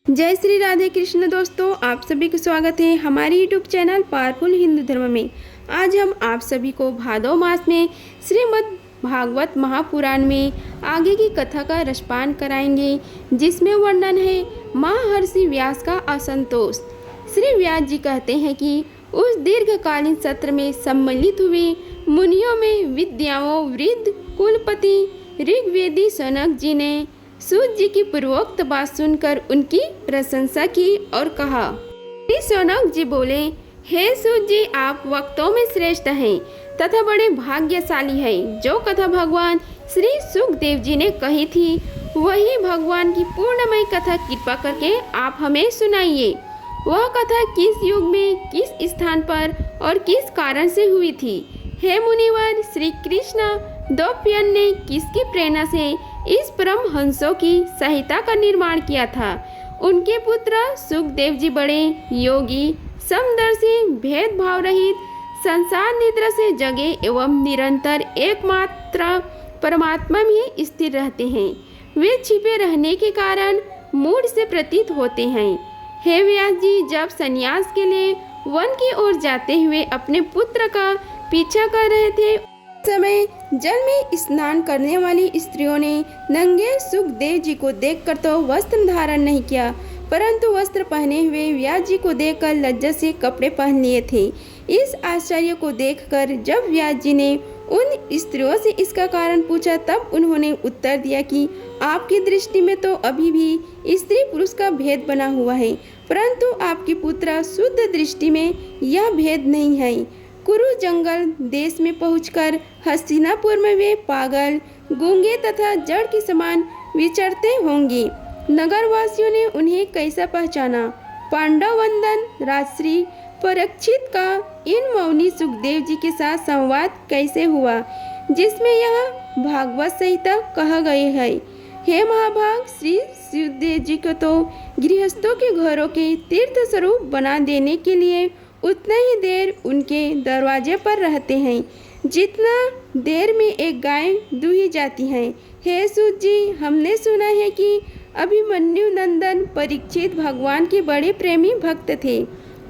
जय श्री राधे कृष्ण दोस्तों, आप सभी को स्वागत है हमारे यूट्यूब चैनल पावरफुल हिंदू धर्म में। आज हम आप सभी को भादव मास में श्रीमद् भागवत महापुराण में आगे की कथा का रसपान कराएंगे, जिसमें वर्णन है महर्षि व्यास का असंतोष। श्री व्यास जी कहते हैं कि उस दीर्घकालीन सत्र में सम्मिलित हुए मुनियों में विद्याओं वृद्ध कुलपति ऋग्वेदी सनक जी ने सूत जी की पूर्वोक्त बात सुनकर उनकी प्रशंसा की और कहा। श्री सनक जी बोले, हे सूत जी, आप वक्तों में श्रेष्ठ हैं तथा बड़े भाग्यशाली हैं। जो कथा भगवान श्री सुखदेव जी ने कही थी, वही भगवान की पूर्णमय कथा कृपा करके आप हमें सुनाइए। वह कथा किस युग में, किस स्थान पर और किस कारण से हुई थी? हे मुनिवर, श्री कृष्ण द्रौपदी ने किसकी प्रेरणा से इस परम हंसों की संहिता का निर्माण किया था? उनके पुत्र सुखदेव जी बड़े योगी, समदर्शी, भेदभाव रहित, संसार निद्रा से जगे एवं निरंतर एकमात्र परमात्मा में स्थिर रहते हैं। वे छिपे रहने के कारण मूढ़ से प्रतीत होते हैं। हे व्यास जी, जब संन्यास के लिए वन की ओर जाते हुए अपने पुत्र का पीछा कर रहे थे, समय जल में स्नान करने वाली स्त्रियों ने नंगे सुखदेव जी को देखकर तो वस्त्र धारण नहीं किया, परंतु वस्त्र पहने हुए व्यास जी को देखकर लज्जा से कपड़े पहन लिए थे। इस आश्चर्य को देखकर जब व्यास जी ने उन स्त्रियों से इसका कारण पूछा, तब उन्होंने उत्तर दिया कि आपकी दृष्टि में तो अभी भी स्त्री पुरुष का भेद बना हुआ है, परंतु आपके पुत्र शुद्ध दृष्टि में यह भेद नहीं है। कुरु जंगल देश में पहुंचकर हस्तिनापुर में वे पागल, गूंगे तथा जड़ के समान विचरते होंगे। नगरवासियों ने उन्हें कैसा पहचाना? पांडव वंदन राजश्री परीक्षित का इन मौनी सुखदेव जी के साथ संवाद कैसे हुआ, जिसमें यह भागवत संहिता कहा गया है। हे महाभाग, श्री सुखदेव जी को तो गृहस्थों के घरों के तीर्थ स्वरूप बना देने के लिए उतना ही देर उनके दरवाजे पर रहते हैं जितना देर में एक गाय दूही जाती है। हे सूत जी, हमने सुना है कि अभिमन्यु नंदन परीक्षित भगवान के बड़े प्रेमी भक्त थे।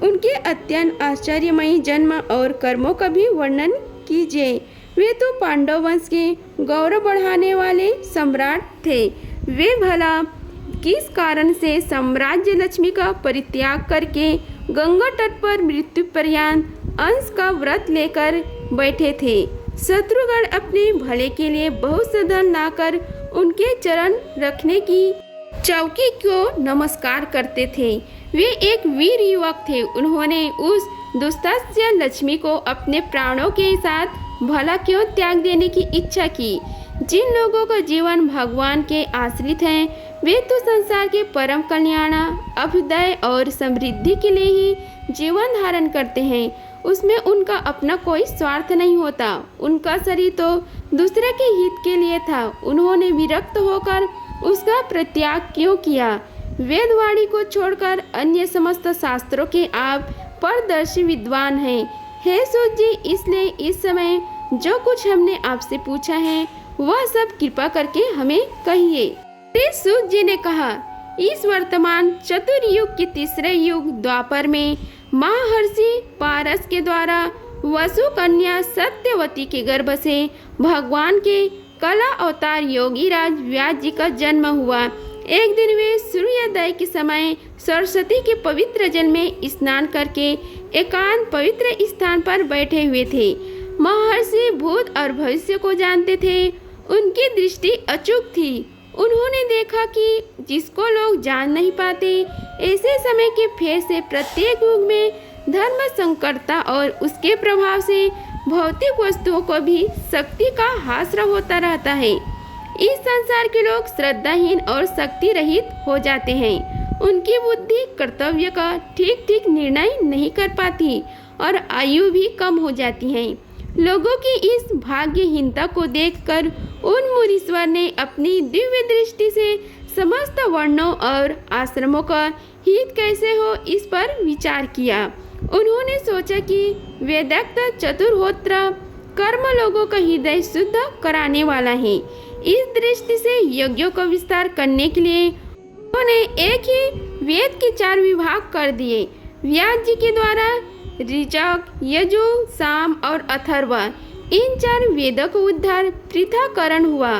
उनके अत्यंत आश्चर्यमयी जन्म और कर्मों का भी वर्णन कीजिए। वे तो पांडव वंश के गौरव बढ़ाने वाले सम्राट थे। वे भला किस कारण से साम्राज्य लक्ष्मी का परित्याग करके गंगा तट पर मृत्यु पर्यंत अंश का व्रत लेकर बैठे थे? शत्रुगण अपने भले के लिए बहुत से धन लाकर उनके चरण रखने की चौकी को नमस्कार करते थे। वे एक वीर युवक थे। उन्होंने उस दुस्तास्य लक्ष्मी को अपने प्राणों के साथ भला क्यों त्याग देने की इच्छा की? जिन लोगों का जीवन भगवान के आश्रित हैं, वे तो संसार के परम कल्याण, अभ्युदय और समृद्धि के लिए ही जीवन धारण करते हैं। उसमें उनका अपना कोई स्वार्थ नहीं होता। उनका शरीर तो दूसरे के हित के लिए था। उन्होंने विरक्त होकर उसका परित्याग क्यों किया? वेदवाणी को छोड़कर अन्य समस्त शास्त्रों के आप पारदर्शी विद्वान हैं। हे सूत जी, इसलिए इस समय जो कुछ हमने आपसे पूछा है वह सब कृपा करके हमें कहिए। श्री सूत जी ने कहा, इस वर्तमान चतुर्युग के तीसरे युग द्वापर में महर्षि पारस के द्वारा वसु कन्या सत्यवती के गर्भ से भगवान के कला अवतार योगी राज व्यास जी का जन्म हुआ। एक दिन वे सूर्योदय के समय सरस्वती के पवित्र जल में स्नान करके एकांत पवित्र स्थान पर बैठे हुए थे। महर्षि भूत और भविष्य को जानते थे। उनकी दृष्टि अचूक थी। उन्होंने देखा कि जिसको लोग जान नहीं पाते, ऐसे समय के फेर से प्रत्येक युग में धर्म संकटता और उसके प्रभाव से भौतिक वस्तुओं को भी शक्ति का हास्र होता रहता है। इस संसार के लोग श्रद्धाहीन और शक्ति रहित हो जाते हैं। उनकी बुद्धि कर्तव्य का ठीक ठीक निर्णय नहीं कर पाती और आयु भी कम हो जाती है। लोगों की इस भाग्यहीनता को देखकर उन मुनीश्वर ने अपनी दिव्य दृष्टि से समस्त वर्णों और आश्रमों का हित कैसे हो, इस पर विचार किया। उन्होंने सोचा कि वेदोक्त चतुर्होत्र कर्म लोगों का हृदय शुद्ध कराने वाला है। इस दृष्टि से यज्ञों का विस्तार करने के लिए उन्होंने एक ही 4 विभाग कर दिए। व्यास जी के द्वारा ऋचक, यजु, साम और अथर्व इन 4 वेदों का उद्धार पृथक्करण हुआ।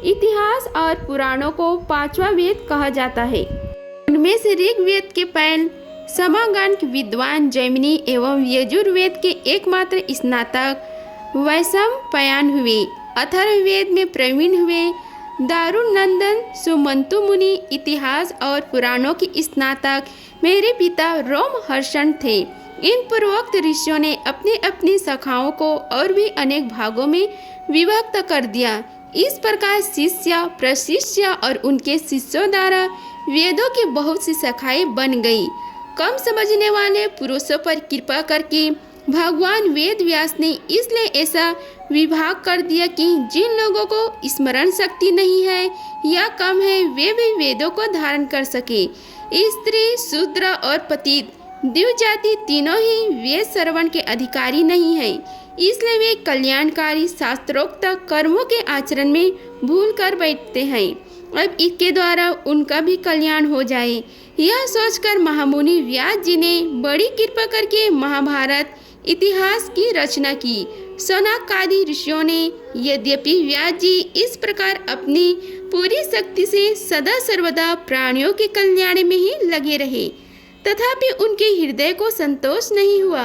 इतिहास और पुराणों को 5वां वेद कहा जाता है। उनमें से ऋग्वेद के पैल समागान के विद्वान जैमिनी एवं यजुर्वेद के एकमात्र स्नातक वैशंपायन हुए। अथर्ववेद में प्रवीण हुए दारुनंदन सुमंतु मुनि इतिहास और पुराणों के स्नातक मेरे पिता रोमहर्षण थे। इन पूर्वोक्त ऋषियों ने अपनी अपनी शाखाओं को और भी अनेक भागों में विभक्त कर दिया। इस प्रकार शिष्य, प्रशिष्य और उनके शिष्यों द्वारा वेदों की बहुत सी शाखाएं बन गई। कम समझने वाले पुरुषों पर कृपा करके भगवान वेद व्यास ने इसलिए ऐसा विभाग कर दिया कि जिन लोगों को स्मरण शक्ति नहीं है या कम है वे भी वेदों को धारण कर सके। स्त्री, शूद्र और पतित द्विज जाति तीनों ही वेद श्रवण के अधिकारी नहीं है, इसलिए वे कल्याणकारी शास्त्रोक्त कर्मों के आचरण में भूल कर बैठते हैं। अब इसके द्वारा उनका भी कल्याण हो जाए, यह सोचकर महामुनि व्यास जी ने बड़ी कृपा करके महाभारत इतिहास की रचना की। सनक आदि ऋषियों ने यद्यपि व्यास जी इस प्रकार अपनी पूरी शक्ति से सदा सर्वदा प्राणियों के कल्याण में ही लगे रहे, तथापि उनके हृदय को संतोष नहीं हुआ।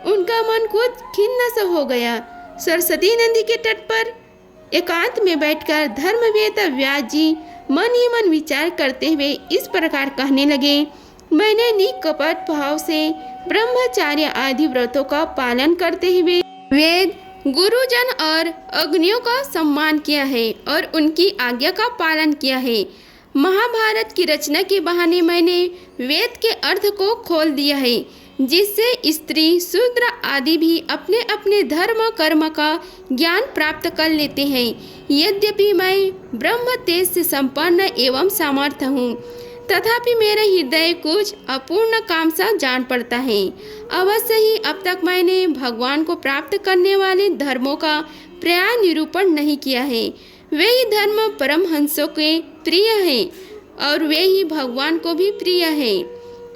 उनका मन कुछ खिन्न सा हो गया। सरस्वती नदी के तट पर एकांत में बैठकर धर्मवेत्ता व्यास जी मन ही मन विचार करते हुए इस प्रकार कहने लगे, मैंने निकपट भाव से ब्रह्मचार्य आदि व्रतों का पालन करते हुए वेद, गुरुजन और अग्नियों का सम्मान किया है और उनकी आज्ञा का पालन किया है। महाभारत की रचना के बहाने मैंने वेद के अर्थ को खोल दिया है, जिससे स्त्री, शूद्र आदि भी अपने अपने धर्म कर्म का ज्ञान प्राप्त कर लेते हैं। यद्यपि मैं ब्रह्म तेज से संपन्न एवं सामर्थ्य हूँ, तथापि मेरा हृदय कुछ अपूर्ण काम सा जान पड़ता है। अवश्य ही अब तक मैंने भगवान को प्राप्त करने वाले धर्मों का प्राय निरूपण नहीं किया है। वे ही धर्म परमहंसों के प्रिय हैं और वे ही भगवान को भी प्रिय है।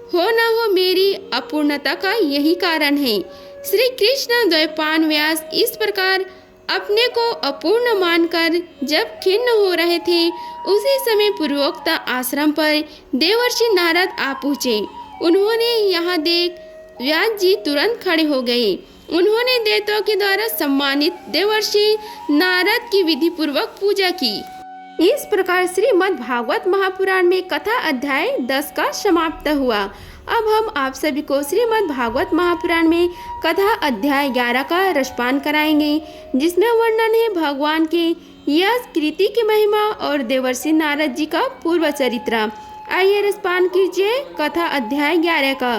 हो न हो मेरी अपूर्णता का यही कारण है। श्री कृष्ण द्वैपायन व्यास इस प्रकार अपने को अपूर्ण मानकर जब खिन्न हो रहे थे, उसी समय पूर्वोक्त आश्रम पर देवर्षि नारद आ पहुँचे। उन्होंने यहाँ देख व्यास जी तुरंत खड़े हो गए। उन्होंने देवताओं के द्वारा सम्मानित देवर्षि नारद की विधि पूर्वक पूजा की। इस प्रकार श्रीमद् भागवत महापुराण में कथा अध्याय 10 का समाप्त हुआ। अब हम आप सभी को श्रीमद् भागवत महापुराण में कथा अध्याय 11 का रसपान कराएंगे, जिसमें वर्णन है भगवान के यश कृति की महिमा और देवर्षि नारद जी का पूर्व चरित्र। आइए रसपान कीजिए कथा अध्याय 11 का।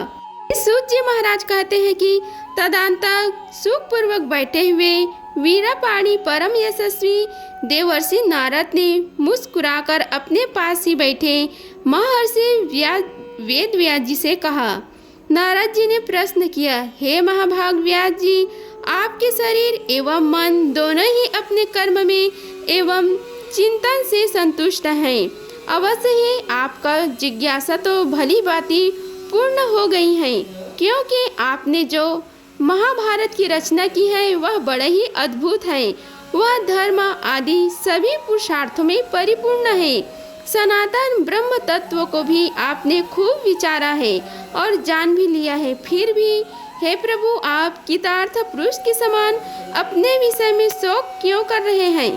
सूत जी महाराज कहते हैं कि तदंतर सुखपूर्वक बैठे हुए वीरपाणी परम यशस्वी देवर्षि नारद ने मुस्कुराकर अपने पास ही बैठे महर्षि वेद व्यास जी से कहा। नारद जी ने प्रश्न किया, हे महाभाग व्यास जी, आपके शरीर एवं मन दोनों ही अपने कर्म में एवं चिंतन से संतुष्ट हैं। अवश्य ही आपका जिज्ञासा तो भली भांति पूर्ण हो गई है, क्योंकि आपने जो महाभारत की रचना की है वह बड़ा ही अद्भुत है। वह धर्म आदि सभी पुरुषार्थों में परिपूर्ण है। सनातन ब्रह्म तत्व को भी आपने खूब विचारा है और जान भी लिया है। फिर भी हे प्रभु, आप कितार्थ पुरुष के समान अपने विषय में शोक क्यों कर रहे हैं?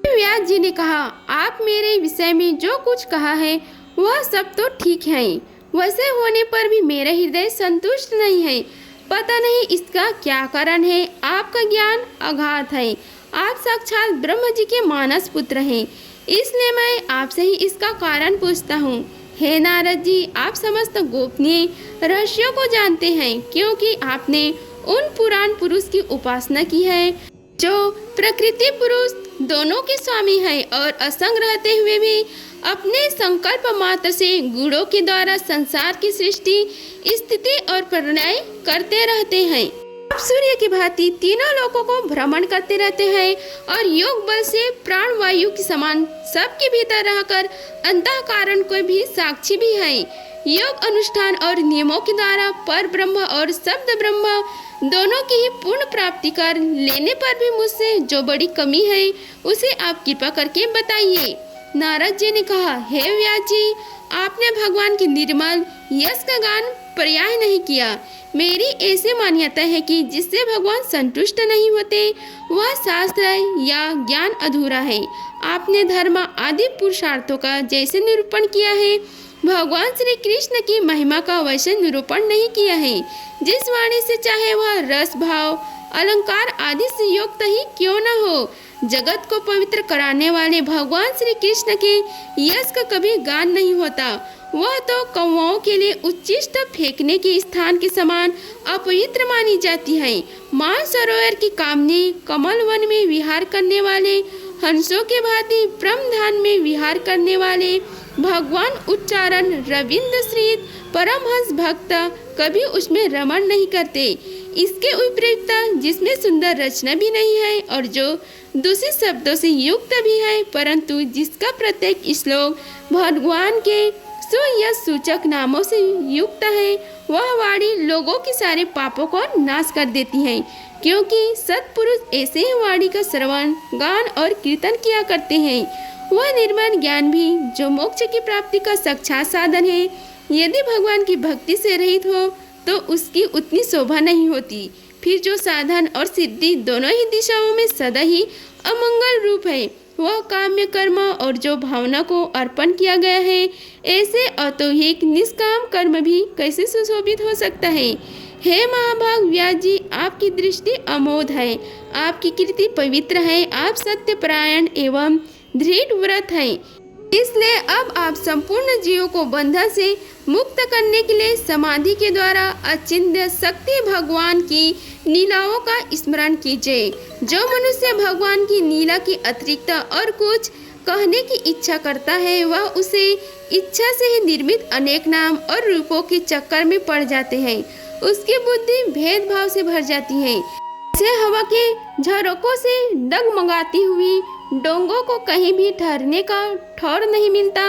व्यास जी ने कहा, आप मेरे विषय में जो कुछ कहा है वह सब तो ठीक है, वैसे होने पर भी मेरा हृदय संतुष्ट नहीं है। पता नहीं इसका क्या कारण है। आपका ज्ञान अगाध है, आप साक्षात ब्रह्म जी के मानस पुत्र हैं, इसलिए मैं आपसे ही इसका कारण पूछता हूँ। हे नारद जी, आप समस्त गोपनीय रहस्यों को जानते हैं, क्योंकि आपने उन पुराण पुरुष की उपासना की है जो प्रकृति पुरुष दोनों के स्वामी है और असंग रहते हुए भी अपने संकल्प मात्र से गुणों के द्वारा संसार की सृष्टि, स्थिति और प्रलय करते रहते हैं। सूर्य की भांति तीनों लोकों को भ्रमण करते रहते हैं और योग बल से प्राण वायु के समान सबके भीतर रहकर अंतःकरण को भी साक्षी भी है। योग अनुष्ठान और नियमों के द्वारा पर ब्रह्म और शब्द ब्रह्म दोनों की ही पूर्ण प्राप्ति कर लेने पर भी मुझसे जो बड़ी कमी है उसे आप कृपा करके बताइए। नारद जी ने कहा, हे व्यास जी, आपने भगवान की निर्मल यश का गान पर्याय नहीं किया। मेरी ऐसी मान्यता है कि जिससे भगवान संतुष्ट नहीं होते वह शास्त्र या ज्ञान अधूरा है। आपने धर्म आदि पुरुषार्थों का जैसे निरूपण किया है, भगवान श्री कृष्ण की महिमा का वैसे निरूपण नहीं किया है। जिस वाणी से चाहे वह रस भाव अलंकार आदि से युक्त ही क्यों न हो, जगत को पवित्र कराने वाले भगवान श्री कृष्ण के यश का कभी गान नहीं होता। वह तो कौओं के लिए उच्चिष्ट फेंकने के स्थान के समान अपवित्र मानी जाती है। मान सरोवर की कामनी कमल वन में विहार करने वाले हंसों के भांति ब्रह्मधाम में विहार करने वाले भगवान उच्चारण रविंद्र श्री परमहंस भक्त कभी उसमें रमण नहीं करते। इसके विपरीत जिसमें सुंदर रचना भी नहीं है और जो दूसरे शब्दों से युक्त भी है, परंतु जिसका प्रत्येक श्लोक भगवान के सुयश सूचक नामों से युक्त है, वह वाणी लोगों के सारे पापों को नाश कर देती है। क्योंकि सत्पुरुष ऐसे ही वाणी का श्रवण गान और कीर्तन किया करते हैं। वह निर्मल ज्ञान भी जो मोक्ष की प्राप्ति का साक्षात साधन है, यदि भगवान की भक्ति से रहित हो तो उसकी उतनी शोभा नहीं होती। फिर जो साधन और सिद्धि दोनों ही दिशाओं में सदा ही अमंगल रूप है, वह काम्य कर्म और जो भावना को अर्पण किया गया है, ऐसे अतोहिक निष्काम कर्म भी कैसे सुशोभित हो सकता है। हे महाभाग व्यास जी, आपकी दृष्टि अमोघ है, आपकी कीर्ति पवित्र है, आप सत्यपरायण एवं दृढ़ व्रत है। इसलिए अब आप संपूर्ण जीवों को बंधन से मुक्त करने के लिए समाधि के द्वारा अचिंत्य शक्ति भगवान की लीलाओं का स्मरण कीजिए। जो मनुष्य भगवान की लीला के अतिरिक्त और कुछ कहने की इच्छा करता है, वह उसे इच्छा से ही निर्मित अनेक नाम और रूपों के चक्कर में पड़ जाते हैं। उसकी बुद्धि भेदभाव से भर जाती है। से हवा के झरोकों से डगमगाती हुई डोंगों को कहीं भी ठहरने का ठौर नहीं मिलता,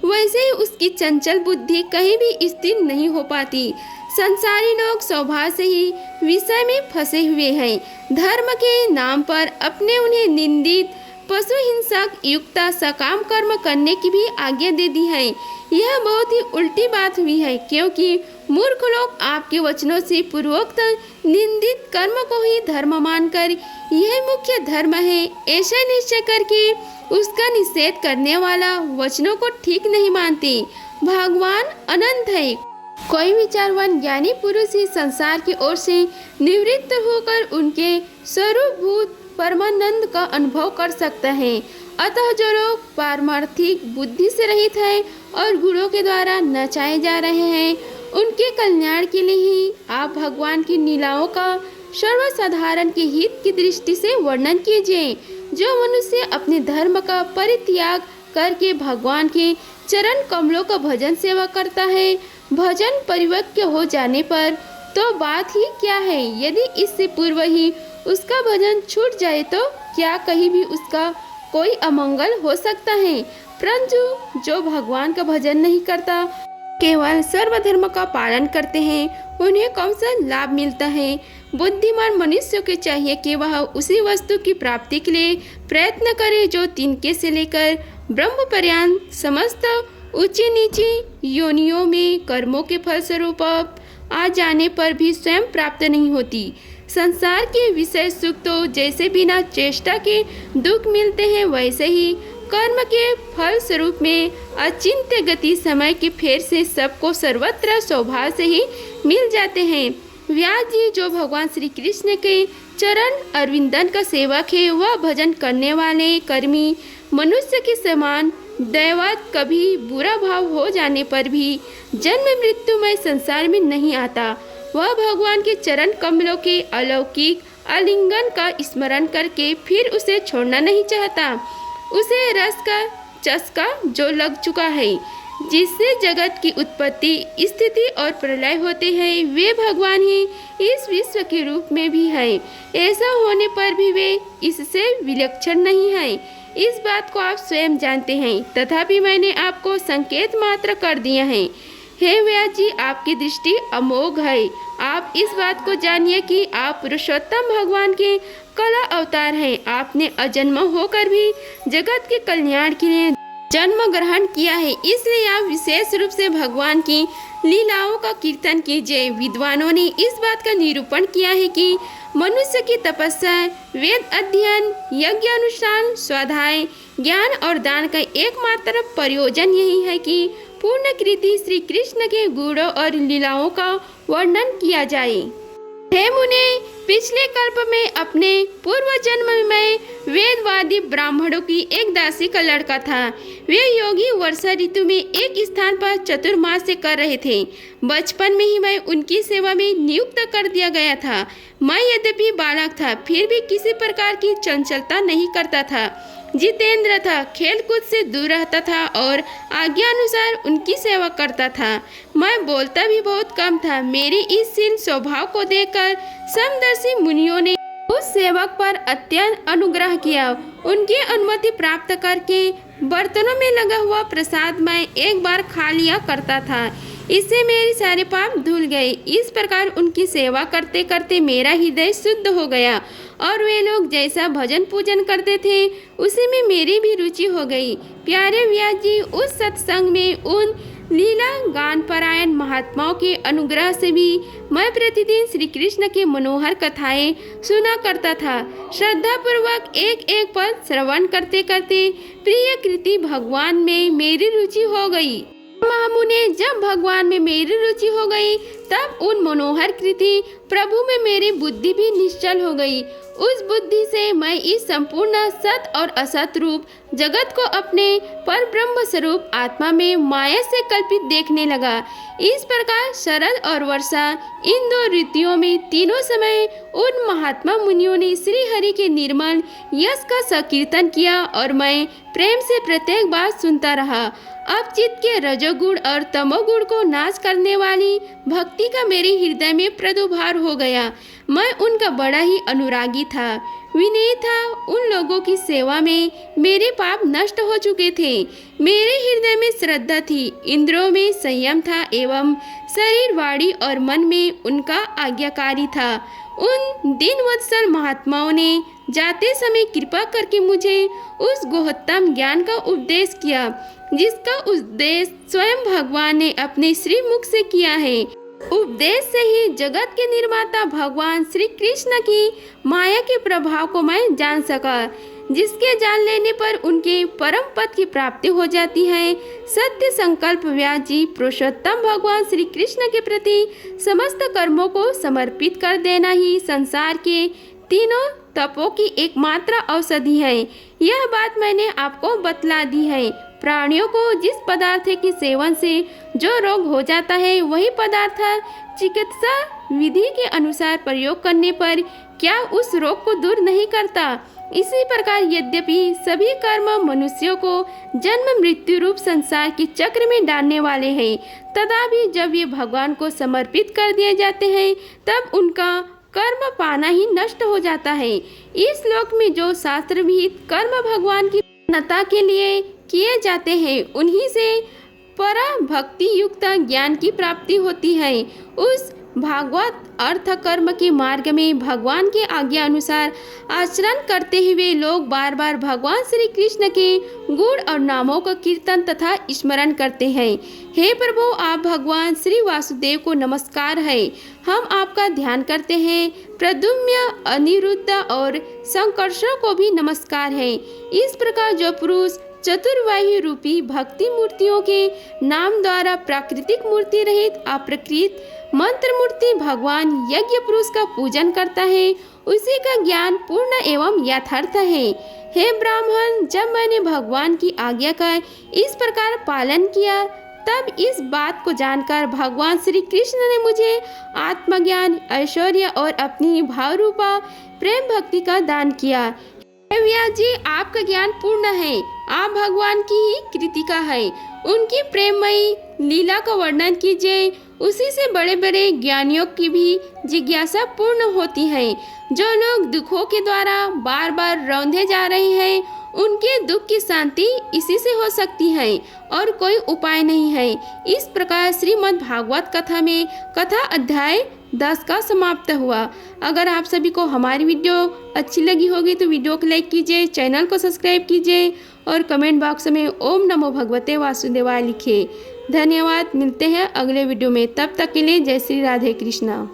वैसे ही उसकी चंचल बुद्धि कहीं भी स्थिर नहीं हो पाती। संसारी लोग स्वभाव से ही विषय में फंसे हुए हैं। धर्म के नाम पर अपने उन्हें निंदित पशु हिंसक युक्त सकाम कर्म करने की भी आज्ञा दे दी है। यह बहुत ही उल्टी बात हुई है, क्योंकि मूर्ख लोग आपके वचनों से पूर्वोक्त निंदित कर्म को ही धर्म मानकर यह मुख्य धर्म है ऐसा निश्चय करके उसका निषेध करने वाला वचनों को ठीक नहीं मानते। भगवान अनंत है। कोई विचारवान ज्ञानी पुरुष ही संसार की ओर से निवृत्त होकर उनके स्वरूपभूत परमानंद का अनुभव कर सकता है। अतः जो लोग पारमार्थिक बुद्धि से रहित है और गुणों के द्वारा नचाए जा रहे हैं, उनके कल्याण के लिए ही आप भगवान की लीलाओं का सर्वसाधारण के हित की दृष्टि से वर्णन कीजिए। जो मनुष्य अपने धर्म का परित्याग करके भगवान के चरण कमलों का भजन सेवा करता है, भजन परिपक्व हो जाने पर तो बात ही क्या है। यदि इससे पूर्व ही उसका भजन छूट जाए तो क्या कहीं भी उसका कोई अमंगल हो सकता है। परंतु जो भगवान का भजन नहीं करता, केवल सर्वधर्म का पालन करते हैं, उन्हें कौन सा लाभ मिलता है। बुद्धिमान मनुष्य को चाहिए कि वह उसी वस्तु की प्राप्ति के लिए प्रयत्न करे जो तिनके से लेकर ब्रह्म पर्यंत समस्त ऊंची नीची योनियों में कर्मों के फलस्वरूप आ जाने पर भी स्वयं प्राप्त नहीं होती। संसार के विषय सुख तो जैसे बिना चेष्टा के दुख मिलते हैं, वैसे ही कर्म के फल स्वरूप में अचिंत्य गति समय के फेर से सबको सर्वत्र स्वभाव से ही मिल जाते हैं। व्यास जी जो भगवान श्री कृष्ण के चरण अरविंदन का सेवक है, वह भजन करने वाले कर्मी मनुष्य के समान दैवत कभी बुरा भाव हो जाने पर भी जन्म मृत्युमय संसार में नहीं आता। वह भगवान के चरण कमलों के अलौकिक आलिंगन का स्मरण करके फिर उसे छोड़ना नहीं चाहता। उसे रस का चस्का जो लग चुका है, जिससे जगत की उत्पत्ति, स्थिति और प्रलय होते हैं, वे भगवान ही इस विश्व के रूप में भी हैं। ऐसा होने पर भी वे इससे विलक्षण नहीं हैं। इस बात को आप स्वयं जानते हैं, तथापि मैंने आपको संकेत मात्र कर दिया है। हे व्यास जी, आपकी दृष्टि अमोघ है। आप इस बात को जानिए कि आप पुरुषोत्तम भगवान के कला अवतार हैं। आपने अजन्म होकर भी जगत के कल्याण के लिए जन्म ग्रहण किया है, इसलिए आप विशेष रूप से भगवान की लीलाओं का कीर्तन कीजिए। विद्वानों ने इस बात का निरूपण किया है कि मनुष्य की तपस्या, वेद अध्ययन, यज्ञ अनुष्ठान, स्वाध्याय, ज्ञान और दान का एकमात्र प्रयोजन यही है कि पूर्ण कृति श्री कृष्ण के गुणों और लीलाओं का वर्णन किया जाए। हे मुने, पिछले कल्प में अपने पूर्व जन्म में वेदवादी ब्राह्मणों की एक दासी का लड़का था। वे योगी वर्षा ऋतु में एक स्थान पर चतुर्मास से कर रहे थे। बचपन में ही मैं उनकी सेवा में नियुक्त कर दिया गया था। मैं यद्यपि बालक था, फिर भी किसी प्रकार की चंचलता नहीं करता था। जितेंद्र था, खेलकूद से दूर रहता था और आज्ञा अनुसार उनकी सेवा करता था। मैं बोलता भी बहुत कम था। मेरे इस शील स्वभाव को देखकर समदर्शी मुनियों ने उस सेवक पर अत्यंत अनुग्रह किया। उनकी अनुमति प्राप्त करके बर्तनों में लगा हुआ प्रसाद मैं एक बार खा लिया करता था। इससे मेरे सारे पाप धुल गए। इस प्रकार उनकी सेवा करते करते मेरा हृदय शुद्ध हो गया और वे लोग जैसा भजन पूजन करते थे, उसी में मेरी भी रुचि हो गई। प्यारे व्यास जी, उस सत्संग में उन लीला गान परायण महात्माओं के अनुग्रह से भी मैं प्रतिदिन श्री कृष्ण की मनोहर कथाएं सुना करता था। श्रद्धा पूर्वक एक एक पद श्रवण करते करते प्रिय कृति भगवान में मेरी रुचि हो गई। महामुने, जब भगवान में मेरी रुचि हो गई, तब उन मनोहर कृति प्रभु में मेरी बुद्धि भी निश्चल हो गई। उस बुद्धि से मैं इस संपूर्ण सत और असत रूप जगत को अपने पर ब्रह्म स्वरूप आत्मा में माया से कल्पित देखने लगा। इस प्रकार शरद और वर्षा, इन दो ऋतुओं में तीनों समय उन महात्मा मुनियों ने श्री हरि के निर्मल यश का संकीर्तन किया और मैं प्रेम से प्रत्येक बात सुनता रहा। अब चित्त के रजोगुण और तमोगुण को नाश करने वाली भक्ति का मेरे हृदय में प्रादुर्भाव हो गया। मैं उनका बड़ा ही अनुरागी था, विनयी था। उन लोगों की सेवा में मेरे पाप नष्ट हो चुके थे। मेरे हृदय में श्रद्धा थी, इंद्रियों में संयम था एवं शरीर, वाणी और मन में उनका आज्ञाकारी था। उन दीनवत्सल महात्माओं ने जाते समय कृपा करके मुझे उस गुह्यतम ज्ञान का उपदेश किया, जिसका उपदेश स्वयं भगवान ने अपने श्री मुख से किया है। उपदेश से ही जगत के निर्माता भगवान श्री कृष्ण की माया के प्रभाव को मैं जान सका, जिसके जान लेने पर उनके परम पद की प्राप्ति हो जाती है। सत्य संकल्प व्यास जी, पुरुषोत्तम भगवान श्री कृष्ण के प्रति समस्त कर्मों को समर्पित कर देना ही संसार के तीनों तपों की एकमात्र औषधि है। यह बात मैंने आपको बतला दी है। प्राणियों को जिस पदार्थ के सेवन से जो रोग हो जाता है, वही पदार्थ चिकित्सा विधि के अनुसार प्रयोग करने पर क्या उस रोग को दूर नहीं करता। इसी प्रकार यद्यपि सभी कर्म मनुष्यों को जन्म मृत्यु रूप संसार के चक्र में डालने वाले हैं, तथापि जब ये भगवान को समर्पित कर दिए जाते हैं, तब उनका कर्म पाना ही नष्ट हो जाता है। इस श्लोक में जो शास्त्र विहित कर्म भगवान की प्रसन्नता के लिए किए जाते हैं, उन्हीं से परा भक्ति युक्त ज्ञान की प्राप्ति होती है। उस भागवत अर्थ कर्म के मार्ग में भगवान के आज्ञा अनुसार आचरण करते हुए लोग बार बार भगवान श्री कृष्ण के गुण और नामों का कीर्तन तथा स्मरण करते हैं। हे प्रभु, आप भगवान श्री वासुदेव को नमस्कार है। हम आपका ध्यान करते हैं। प्रद्युम्न, अनिरुद्ध और संकर्षण को भी नमस्कार है। इस प्रकार जो पुरुष चतुर्वाही रूपी भक्ति मूर्तियों के नाम द्वारा प्राकृतिक मूर्ति रहित अप्रकृत मंत्र मूर्ति भगवान यज्ञ पुरुष का पूजन करता है, उसी का ज्ञान पूर्ण एवं यथार्थ है। हे ब्राह्मण, जब मैंने भगवान की आज्ञा का इस प्रकार पालन किया, तब इस बात को जानकर भगवान श्री कृष्ण ने मुझे आत्मज्ञान, ऐश्वर्य और अपनी भाव रूपा प्रेम भक्ति का दान किया। हे व्यास जी, आपका ज्ञान पूर्ण है। आप भगवान की ही कृतिका है। उनकी प्रेममयी लीला का वर्णन कीजिए। उसी से बड़े बड़े ज्ञानियों की भी जिज्ञासा पूर्ण होती है। जो लोग दुखों के द्वारा बार बार रौंदे जा रहे हैं, उनके दुख की शांति इसी से हो सकती है और कोई उपाय नहीं है। इस प्रकार श्रीमद् भागवत कथा में कथा अध्याय 10 का समाप्त हुआ। अगर आप सभी को हमारी वीडियो अच्छी लगी होगी तो वीडियो को लाइक कीजिए, चैनल को सब्सक्राइब कीजिए और कमेंट बॉक्स में ओम नमो भगवते वासुदेवाय लिखिए। धन्यवाद। मिलते हैं अगले वीडियो में। तब तक के लिए जय श्री राधे कृष्णा।